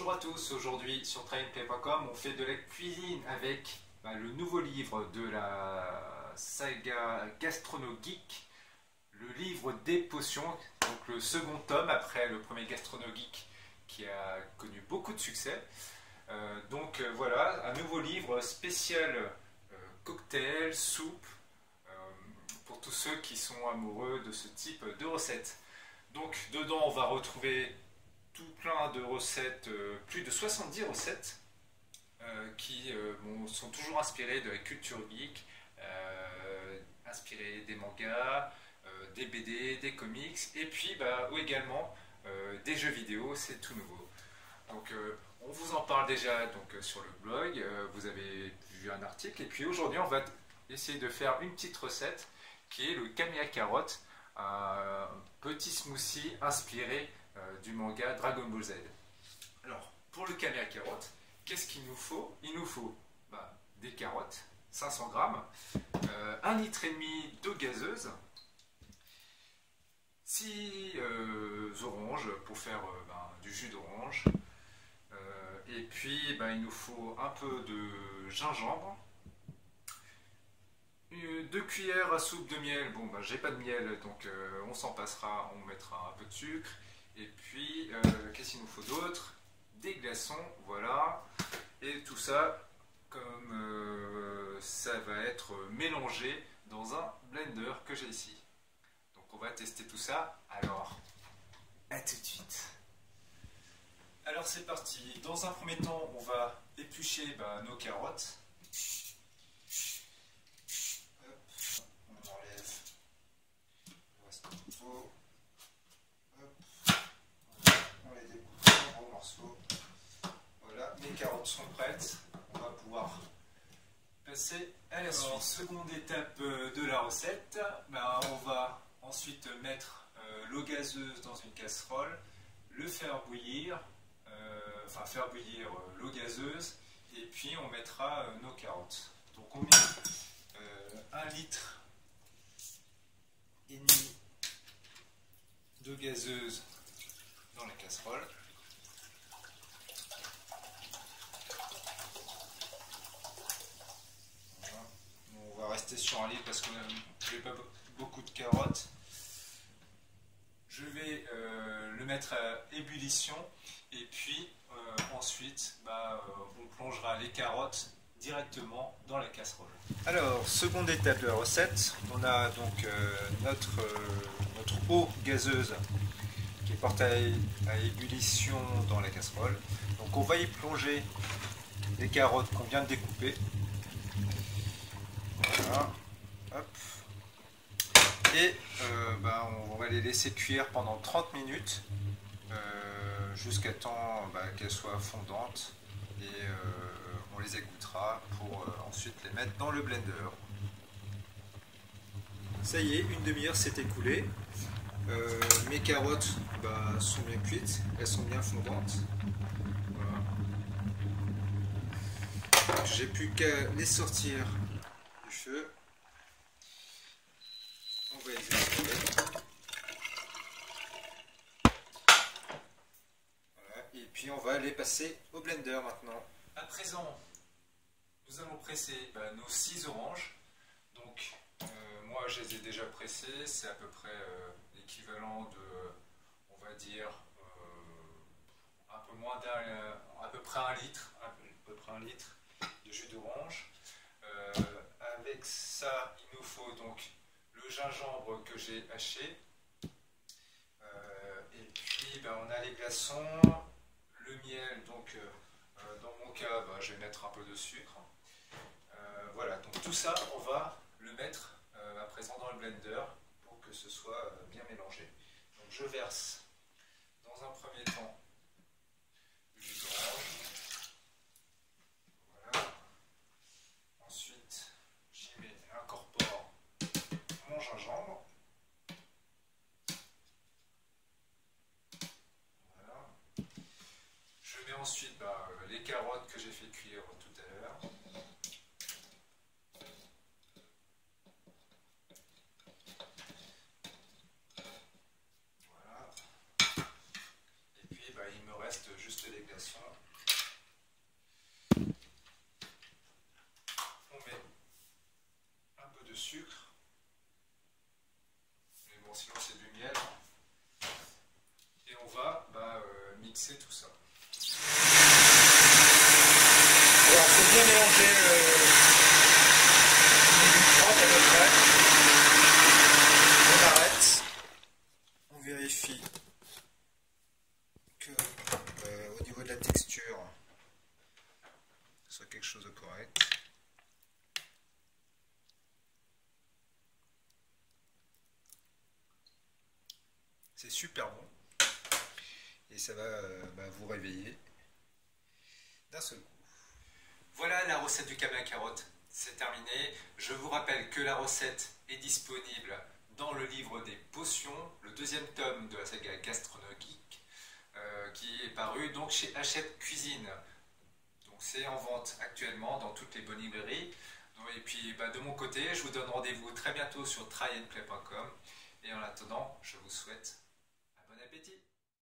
Bonjour à tous, aujourd'hui sur tryandplay.com on fait de la cuisine avec le nouveau livre de la saga Gastronogeek, le livre des potions, donc le second tome après le premier Gastronogeek qui a connu beaucoup de succès. Voilà, un nouveau livre spécial cocktail, soupe, pour tous ceux qui sont amoureux de ce type de recettes. Donc dedans on va retrouver tout plein de recettes, plus de 70 recettes qui sont toujours inspirées de la culture geek, inspirées des mangas, des BD, des comics, et puis également des jeux vidéo, c'est tout nouveau. Donc on vous en parle déjà sur le blog, vous avez vu un article, et puis aujourd'hui on va essayer de faire une petite recette qui est le Kamiya carotte, un petit smoothie inspiré du manga Dragon Ball Z. Alors, pour le Kamiya carotte, qu'est-ce qu'il nous faut? Il nous faut des carottes, 500 grammes, 1,5 litre d'eau gazeuse, 6 oranges pour faire du jus d'orange, et puis il nous faut un peu de gingembre, 2 cuillères à soupe de miel. Bon, j'ai pas de miel, donc on s'en passera, on mettra un peu de sucre. Et puis, qu'est-ce qu'il nous faut d'autre? Des glaçons, voilà. Et tout ça, comme ça va être mélangé dans un blender que j'ai ici. Donc on va tester tout ça. Alors, à tout de suite. Alors c'est parti. Dans un premier temps, on va éplucher nos carottes. Voilà, mes carottes sont prêtes, on va pouvoir passer à la suite. Seconde étape de la recette, on va ensuite mettre l'eau gazeuse dans une casserole, le faire bouillir, faire bouillir l'eau gazeuse, et puis on mettra nos carottes. Donc on met 1,5 litre d'eau gazeuse dans la casserole. Voilà. On va rester sur 1 litre parce qu'on n'a pas beaucoup de carottes. Je vais le mettre à ébullition et puis ensuite on plongera les carottes directement dans la casserole. Alors, seconde étape de la recette, on a donc notre eau gazeuse qui est portée à ébullition dans la casserole. Donc on va y plonger les carottes qu'on vient de découper. Voilà. Hop. Et on va les laisser cuire pendant 30 minutes jusqu'à temps qu'elles soient fondantes, et on les égouttera pour ensuite les mettre dans le blender. Ça y est, une demi-heure s'est écoulée. Mes carottes sont bien cuites, elles sont bien fondantes. Voilà. J'ai plus qu'à les sortir du feu. On va les extraire. Voilà. Et puis on va les passer au blender maintenant. À présent, nous allons presser nos 6 oranges. Donc moi je les ai déjà pressées, c'est à peu près l'équivalent de, on va dire, un peu moins à peu près 1 litre de jus d'orange. Avec ça, il nous faut donc le gingembre que j'ai haché. Et puis on a les glaçons, le miel, donc dans mon cas je vais mettre un peu de sucre. Voilà, donc tout ça on va le mettre à présent dans le blender pour que ce soit bien mélangé. Donc je verse dans un premier temps le jus d'orange. Voilà. Ensuite j'incorpore mon gingembre. Voilà. Je mets ensuite les carottes que j'ai fait cuire tout à l'heure. Voilà. Et puis il me reste reste juste les glaçons. On met un peu de sucre. Mais bon, sinon c'est du miel. Et on va mixer tout ça. Alors, il faut bien mélanger une minute 30 à peu près. On arrête. On vérifie que au niveau de la texture, ce soit quelque chose de correct. C'est super bon. Et ça va vous réveiller d'un seul coup. Voilà la recette du câble à carotte, c'est terminé. Je vous rappelle que la recette est disponible dans le livre des potions, le deuxième tome de la saga Gastronogeek, qui est paru donc chez Hachette Cuisine. Donc c'est en vente actuellement dans toutes les bonnes librairies. Et puis de mon côté, je vous donne rendez-vous très bientôt sur tryandplay.com. Et en attendant, je vous souhaite un bon appétit.